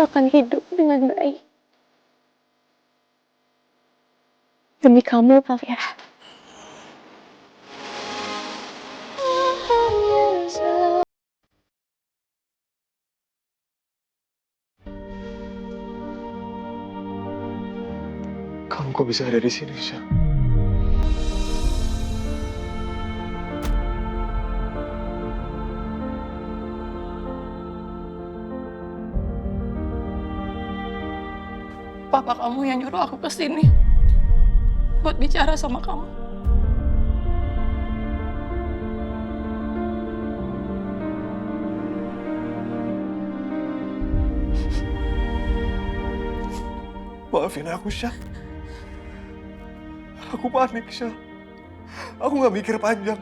akan hidup dengan baik. Demi kamu, Kavya. Kamu kok bisa ada di sini, Syah? Papa kamu yang nyuruh aku kesini buat bicara sama kamu. Maafin aku, Syah. Aku panik, Syah. Aku nggak mikir panjang.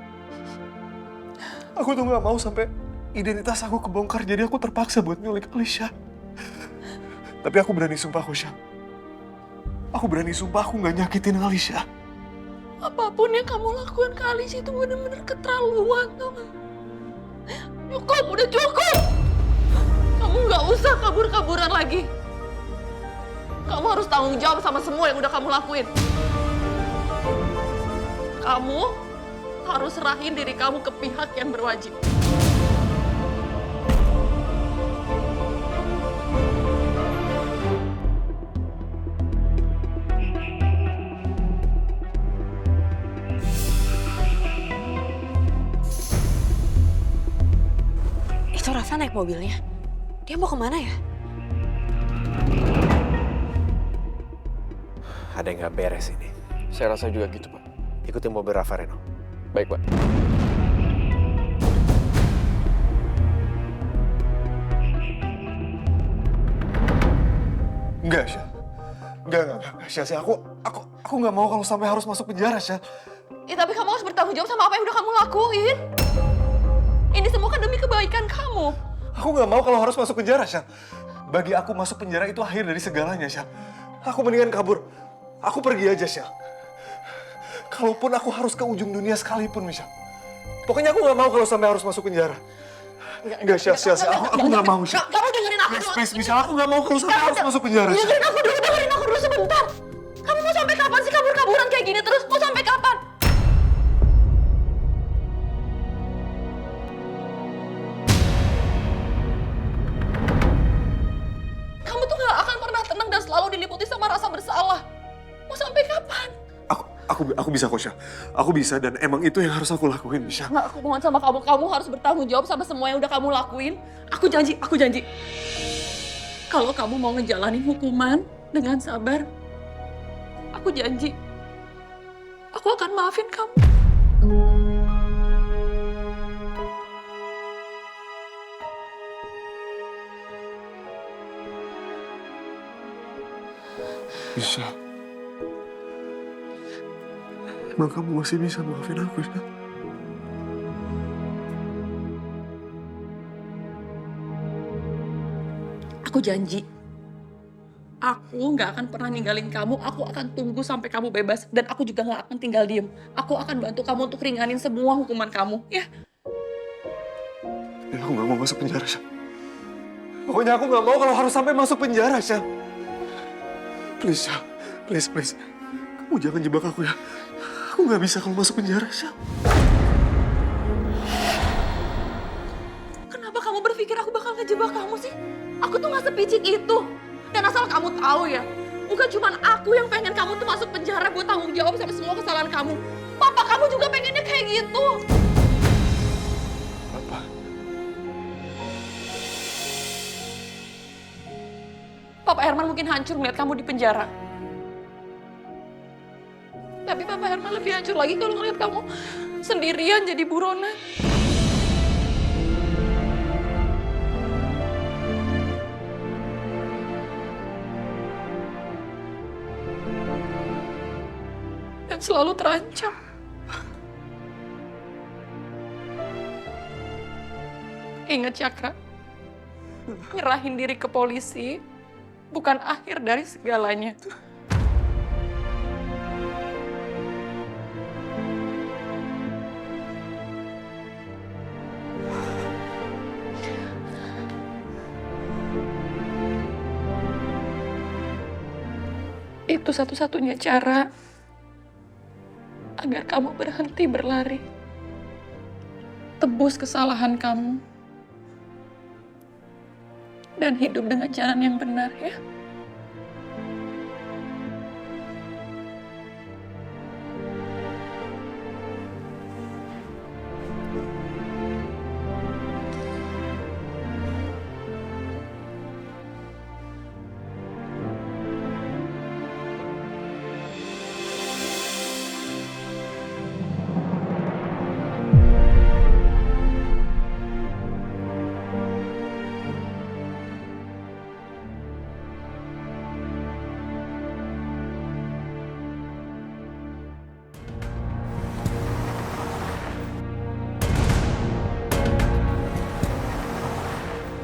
Aku tuh nggak mau sampai identitas aku kebongkar, jadi aku terpaksa buat nyulik Alisha. Tapi aku berani sumpah, Syah. Aku berani sumpah aku nggak nyakitin Alisha. Apapun yang kamu lakukan ke Alicia itu benar-benar keterlaluan, tau gak? Cukup, udah cukup! Kamu nggak usah kabur-kaburan lagi. Kamu harus tanggung jawab sama semua yang udah kamu lakuin. Kamu harus serahin diri kamu ke pihak yang berwajib. Itu Rafa naik mobilnya. Dia mau kemana ya? Ada yang nggak beres ini. Saya rasa juga gitu, Pak. Ikutin mobil Rafa, Reno. Baik, Pak. Enggak, Syah. Enggak, Syah. Aku nggak mau kalau sampai harus masuk penjara, Syah. Ya, tapi kamu harus bertanggung jawab sama apa yang udah kamu lakuin. Ini semua kan demi kebaikan kamu. Aku nggak mau kalau harus masuk penjara, Syah. Bagi aku masuk penjara itu akhir dari segalanya, Syah. Aku mendingan kabur. Aku pergi aja, Syah. Kalaupun aku harus ke ujung dunia sekalipun, Syah. Pokoknya aku nggak mau kalau sampai harus masuk penjara. Enggak, Syah. Aku nggak mau, Syah. Kamu dengerin aku dulu. Please, Michelle. Aku nggak mau kalau sampai harus masuk penjara, Syah. Dengerin aku dulu sebentar. Kamu mau sampai kapan sih kabur-kaburan kayak gini terus? Mau sampai kapan? Kamu tuh gak akan pernah tenang dan selalu diliputi sama rasa bersalah. Mau sampai kapan? Aku bisa, kok, Syah. Aku bisa, dan emang itu yang harus aku lakuin, Syah. Nggak, aku mohon sama kamu. Kamu harus bertanggung jawab sama semua yang udah kamu lakuin. Aku janji. Kalau kamu mau ngejalanin hukuman dengan sabar, aku janji. Aku akan maafin kamu. Bisa. Emang kamu masih bisa maafin aku, Syah? Aku janji. Aku nggak akan pernah ninggalin kamu. Aku akan tunggu sampai kamu bebas. Dan aku juga nggak akan tinggal diem. Aku akan bantu kamu untuk ringanin semua hukuman kamu. Ya? Ya, aku nggak mau masuk penjara, Syah. Pokoknya aku nggak mau kalau harus sampai masuk penjara, Syah. Please, Syah. Please. Kamu jangan jebak aku, ya. Aku nggak bisa kalau masuk penjara, Syah. Kenapa kamu berpikir aku bakal ngejebak kamu sih? Aku tuh nggak sepicik itu. Dan asal kamu tahu ya, bukan cuma aku yang pengen kamu tuh masuk penjara buat tanggung jawab sama semua kesalahan kamu. Papa kamu juga pengennya kayak gitu. Apa? Papa Herman mungkin hancur melihat kamu di penjara. Tapi Papa Herman lebih hancur lagi kalau ngeliat kamu sendirian jadi buronan. Dan selalu terancam. Ingat, Cakra, nyerahin diri ke polisi bukan akhir dari segalanya. Itu satu-satunya cara agar kamu berhenti berlari. Tebus kesalahan kamu. Dan hidup dengan jalan yang benar ya.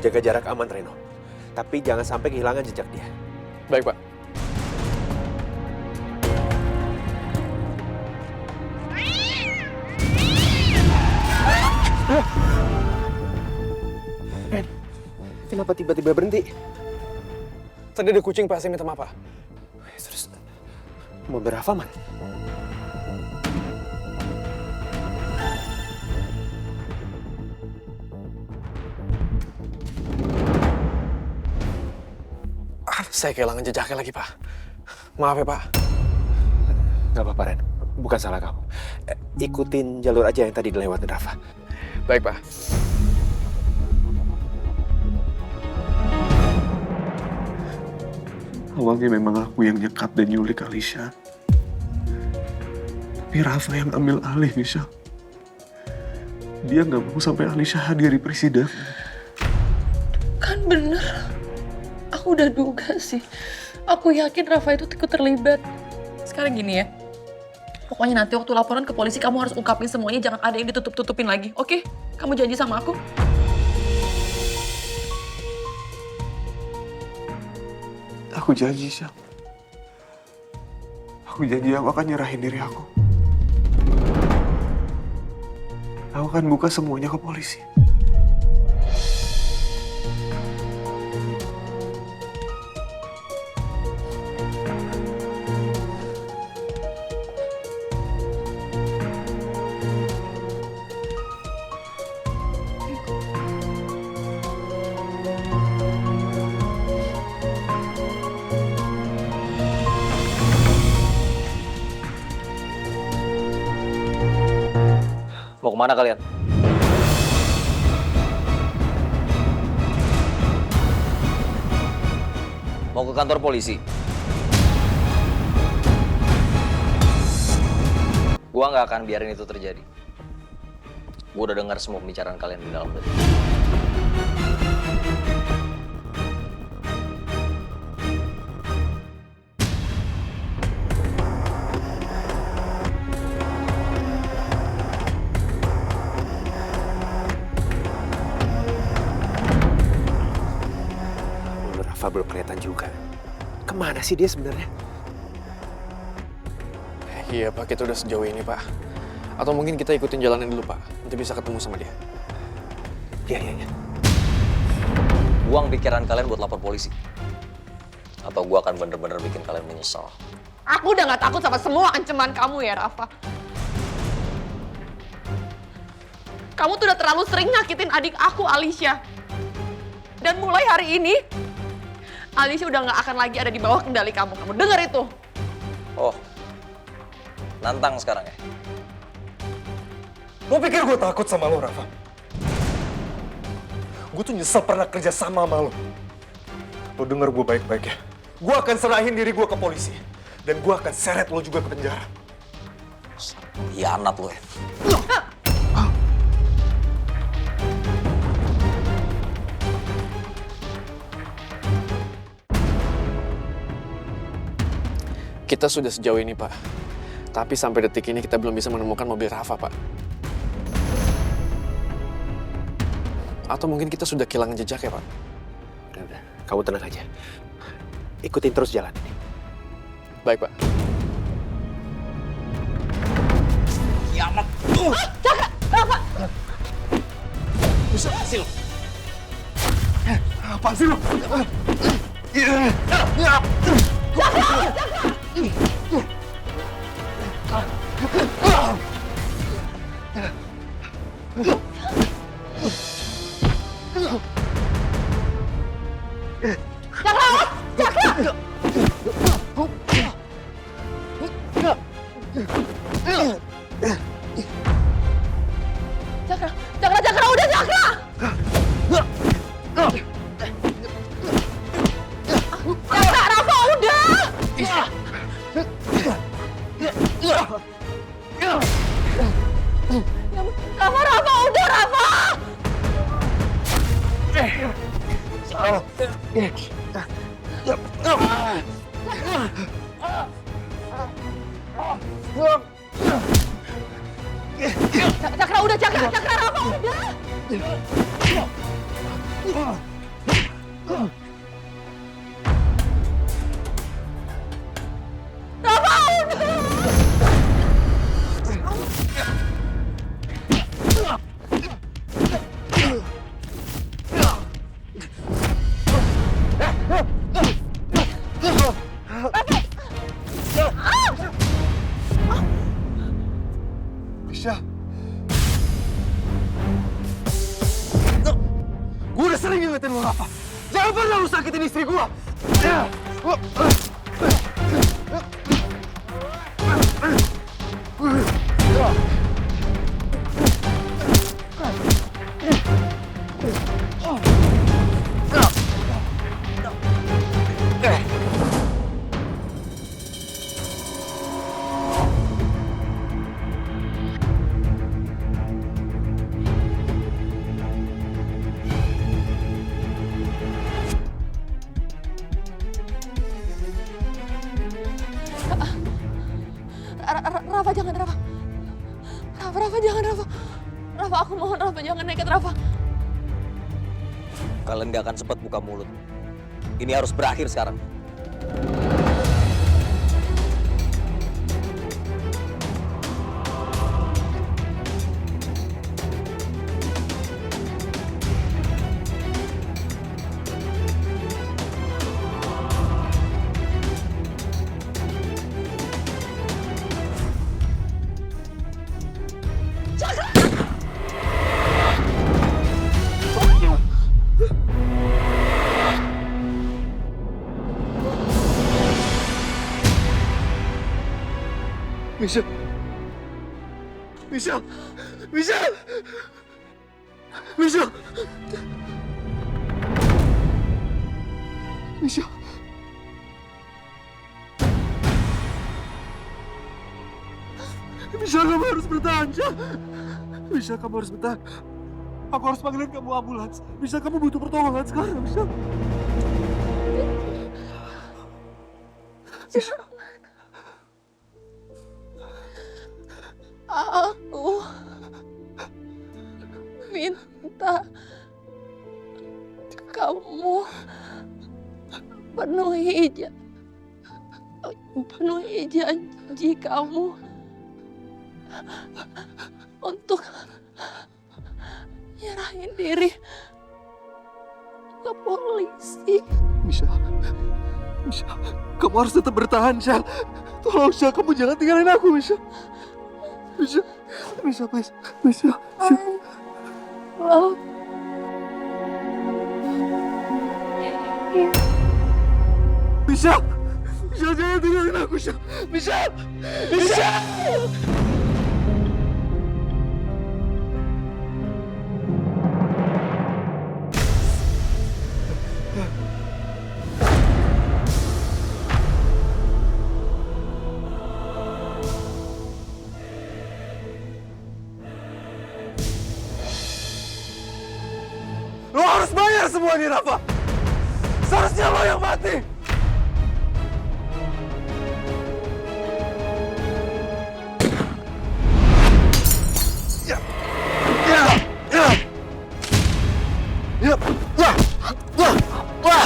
Jaga jarak aman, Reno. Tapi jangan sampai kehilangan jejak dia. Baik, Pak. Ren, kenapa tiba-tiba berhenti? Tadi ada kucing, Pak. Saya minta maaf, Pak. Terus, mobil Rafa mana? Saya kehilangan jejaknya lagi, Pak. Maaf ya, Pak. Gak apa-apa, Ren. Bukan salah kamu. Ikutin jalur aja yang tadi dilewatin Rafa. Baik, Pak. Awalnya memang aku yang nyekat dan nyulik Alicia. Tapi Rafa yang ambil alih, Michelle. Dia nggak mau sampai Alicia hadir di persidangan. Kan bener. Aku udah duga sih. Aku yakin Rafa itu ikut terlibat. Sekarang gini ya. Pokoknya nanti waktu laporan ke polisi kamu harus ungkapin semuanya. Jangan ada yang ditutup-tutupin lagi. Oke? Kamu janji sama aku? Aku janji, Syah. Aku janji aku akan nyerahin diri aku. Aku akan buka semuanya ke polisi. Mau kemana kalian? Mau ke kantor polisi? Gua nggak akan biarin itu terjadi. Gua udah dengar semua pembicaraan kalian di dalam tadi. Rafa belum kelihatan juga. Kemana sih dia sebenarnya? Iya, Pak. Kita udah sejauh ini, Pak. Atau mungkin kita ikutin jalanan dulu, Pak. Nanti bisa ketemu sama dia. Iya. Buang pikiran kalian buat lapor polisi. Atau gua akan bener-bener bikin kalian menyesal. Aku udah gak takut sama semua ancaman kamu ya, Rafa. Kamu tuh udah terlalu sering nyakitin adik aku, Alicia. Dan mulai hari ini, Alicia udah gak akan lagi ada di bawah kendali kamu. Kamu denger itu? Oh, nantang sekarang ya? Lo pikir gue takut sama lo, Rafa? Gue tuh nyesel pernah kerja sama lo. Lo denger gue baik-baik ya. Gue akan serahin diri gue ke polisi. Dan gue akan seret lo juga ke penjara. Hianat lo ya. Kita sudah sejauh ini, Pak. Tapi sampai detik ini kita belum bisa menemukan mobil Rafa, Pak. Atau mungkin kita sudah kehilangan jejak ya, Pak? Udah. Kamu tenang aja. Ikutin terus jalan ini. Baik, Pak. Hianat. Jaga! Rafa! Bisa sih lo? Apa sih lo? Jaga! Cakra, udah Cakra! Cakra, Rafa, udah! Rafa, udah Rafa! Cakra, udah Cakra, Rafa, udah! Rafa, udah! Misha. Gue udah sering ingetin lo, Rafa. Jangan pernah lu sakitin istri gue. Rafa, jangan Rafa. Rafa, jangan Rafa. Rafa, aku mohon Rafa, jangan nekat Rafa. Kalian gak akan sempat buka mulut. Ini harus berakhir sekarang. Misha. Misha. Misha. Misha. Misha. Misha, kamu harus bertahan, Misha. Misha, kamu harus bertahan. Aku harus panggilin kamu ambulans. Misha, kamu butuh pertolongan sekarang, Misha. Misha. Aku minta kamu penuhi janji kamu untuk nyerahin diri ke polisi. Misha. Misha, kamu harus tetap bertahan, Misha. Tolong, Misha, kamu jangan tinggalin aku, Misha. Misha, Misha, please. Misha, Love. Misha, Misha, jangan tinggalin aku, Misha. Misha, Misha. Lo harus bayar semua ini, Rafa. Seharusnya lo yang mati. Ya. Ya. Ya. Ya. Wah. Wah. Wah.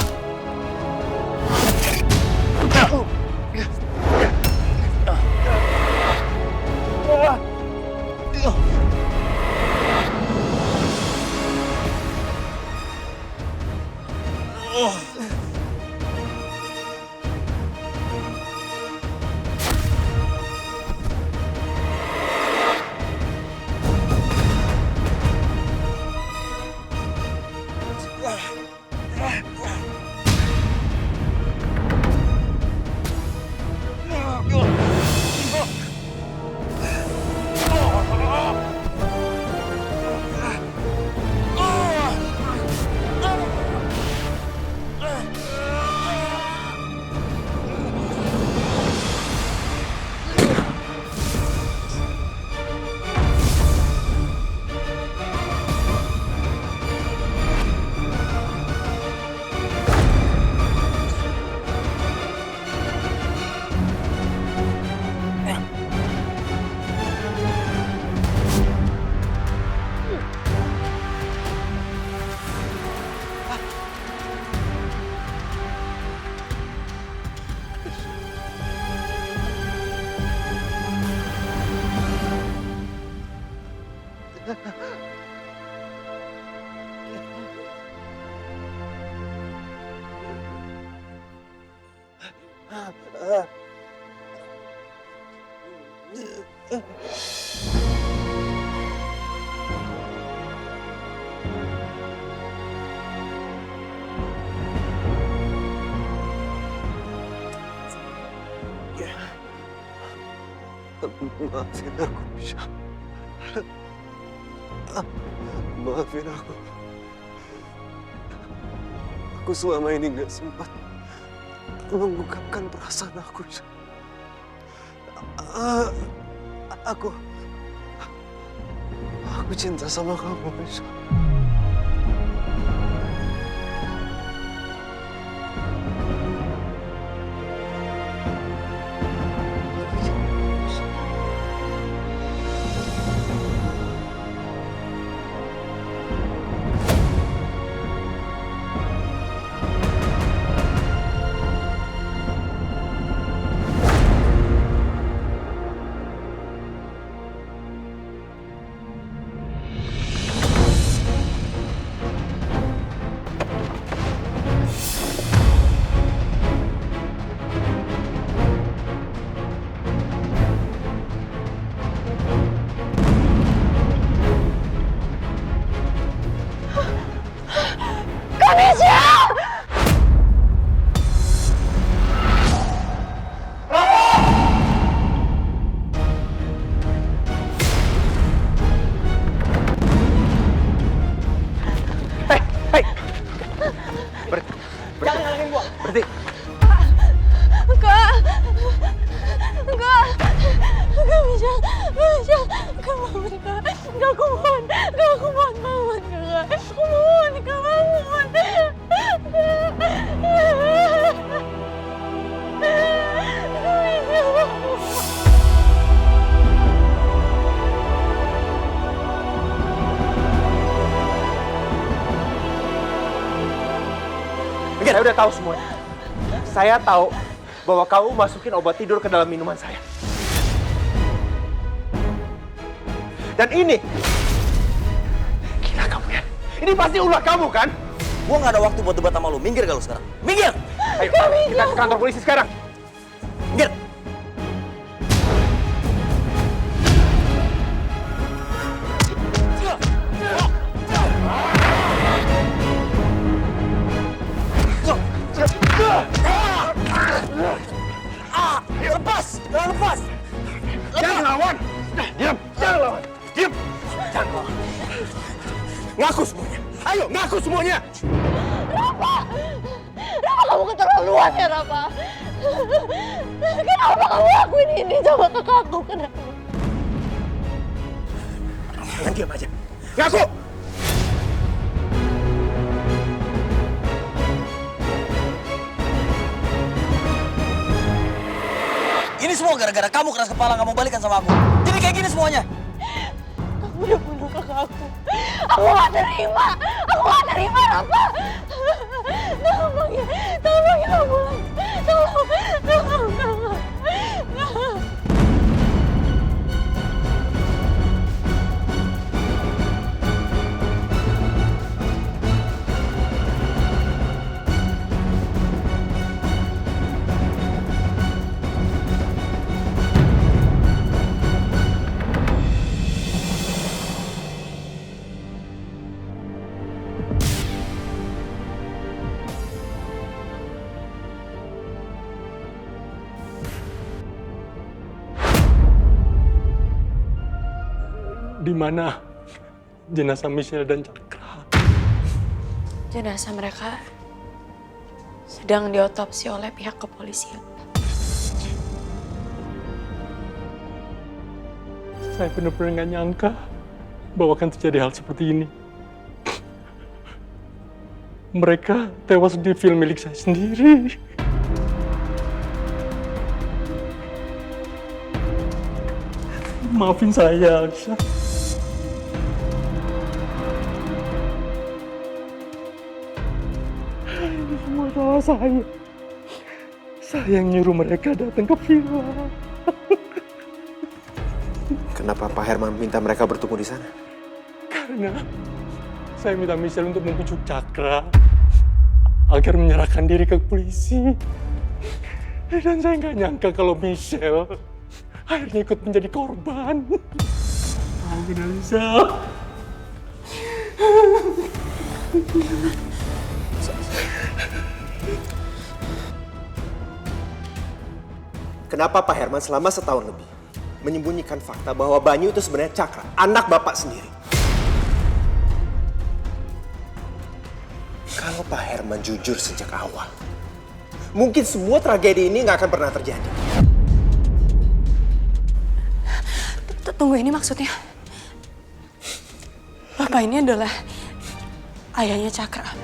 Maafin aku, Syah. Maafin aku. Aku selama ini gak sempat mengungkapkan perasaan aku, Syah. Aku cinta sama kamu, Syah. Berhenti. Enggak bisa, enggak mau, enggak aku mohon, bangun, enggak, aku mohon, Saya udah tahu semuanya. Saya tahu bahwa kamu masukin obat tidur ke dalam minuman saya. Dan ini, gila kamu ya. Ini pasti ulah kamu kan? Gua nggak ada waktu buat debat sama lu. Minggir gak lu sekarang? Minggir! Ayo, kita ke kantor polisi sekarang. Minggir! Lepas! Jangan lepas! Jangan lawan! Diam! Jangan lawan! Diam! Jangan lawan! Ngaku semuanya! Ayo, ngaku semuanya! Rafa, kamu keterlaluan ya, Rafa. Kenapa kamu lakuin ini sama kakakku? Kenapa? Jangan diam aja. Ngaku! Ini semua gara-gara kamu keras kepala nggak mau balikan sama aku. Jadi kayak gini semuanya. Kamu udah bunuh kakakku. Aku gak terima, Rafa. Tolong ya ambulans. Tolong. Di mana jenazah Michelle dan Cakra? Jenazah mereka sedang diotopsi oleh pihak kepolisian. Saya benar-benar nggak nyangka bahwa akan terjadi hal seperti ini. Mereka tewas di film milik saya sendiri. Maafin saya, Alisa. Ini semua salah saya. Saya yang nyuruh mereka datang ke villa. Kenapa Pak Herman minta mereka bertemu di sana? Karena saya minta Michelle untuk membujuk Cakra agar menyerahkan diri ke polisi. Dan saya nggak nyangka kalau Michelle akhirnya ikut menjadi korban. Maafin Alisa. Kenapa Pak Herman selama setahun lebih menyembunyikan fakta bahwa Banyu itu sebenarnya Cakra, anak Bapak sendiri? Kalau Pak Herman jujur sejak awal, mungkin semua tragedi ini nggak akan pernah terjadi. Tunggu, ini maksudnya Bapak ini adalah ayahnya Cakra.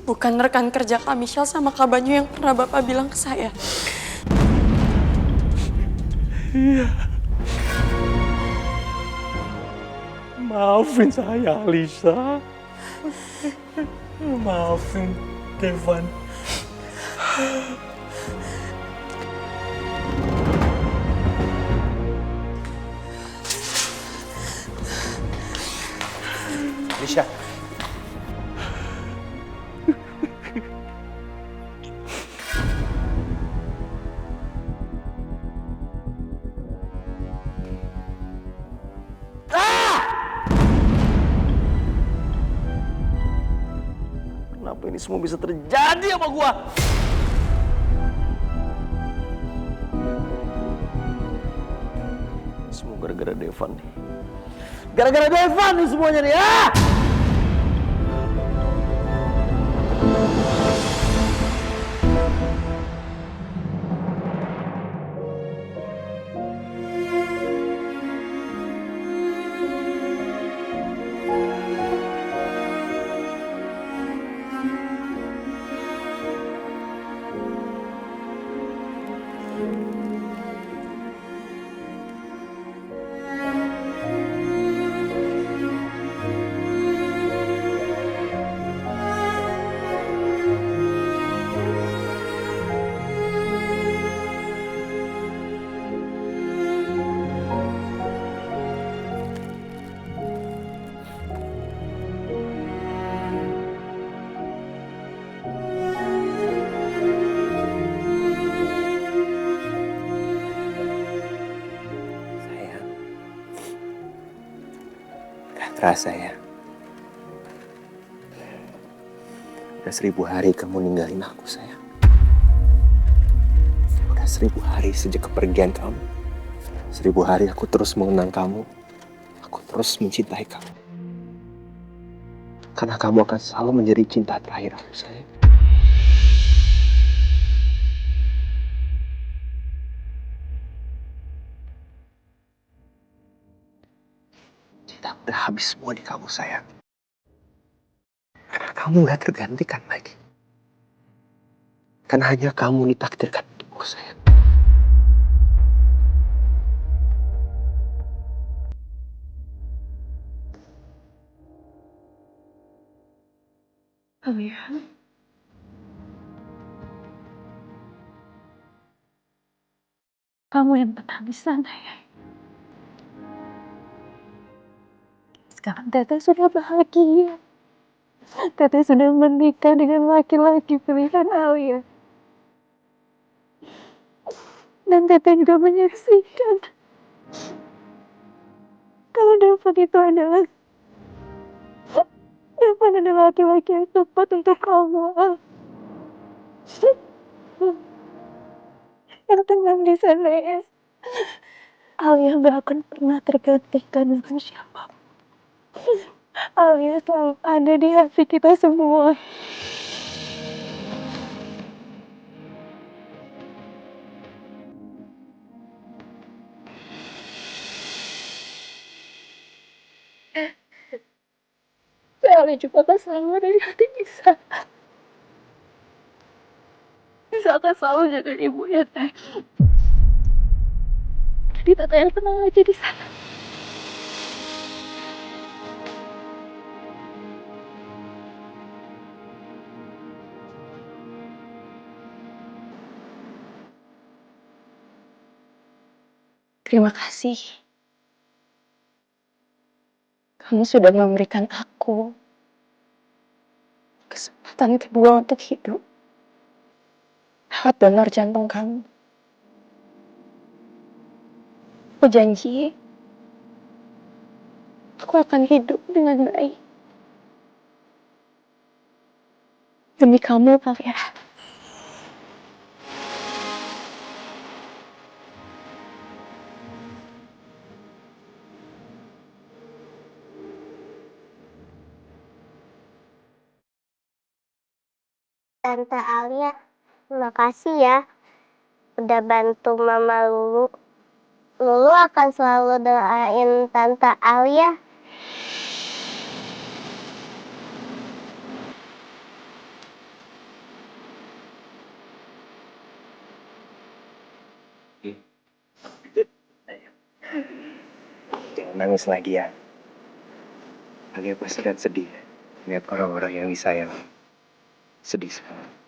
Bukan rekan kerja Kak Michelle sama Kak Banyu yang pernah Bapak bilang ke saya. Iya. Maafin saya, Alisa. Maafin Devan. Lisha. Kenapa ini semua bisa terjadi sama gua? Semua gara-gara Devan nih. Gara-gara Devan nih semuanya nih, ah! Rasa ya. Udah 1000 hari kamu ninggalin aku, sayang. Udah 1000 hari sejak kepergian kamu. 1000 hari aku terus mengenang kamu. Aku terus mencintai kamu. Karena kamu akan selalu menjadi cinta terakhir aku, sayang. Cinta udah habis semua di kamu, sayang. Karena kamu gak tergantikan lagi. Karena hanya kamu ditakdirkan untukku, sayang. Alia. Kamu yang tenang di sana ya. Sekarang Teteh sudah bahagia. Teteh sudah menikah dengan laki-laki pilihan Alia. Dan Teteh juga menyaksikan kalau Devan adalah laki-laki yang tepat untuk kamu. Yang tenang di sana ya. Alia gak akan pernah tergantikan dengan siapa. Alia selalu ada di hati kita semua. Alia juga akan selalu ada di hati Nisa. Nisa akan selalu jaga ibu ya, Teh. Jadi Teteh yang tenang aja di sana. Terima kasih. Kamu sudah memberikan aku kesempatan kedua untuk hidup. lewat donor jantung kamu. Aku janji, aku akan hidup dengan baik. Demi kamu, Kavya. Tante Alia, terima kasih ya udah bantu Mama Lulu. Lulu akan selalu doain Tante Alia. Jangan nangis lagi ya. Alia pasti kan sedih lihat orang-orang yang disayang sedih sekali.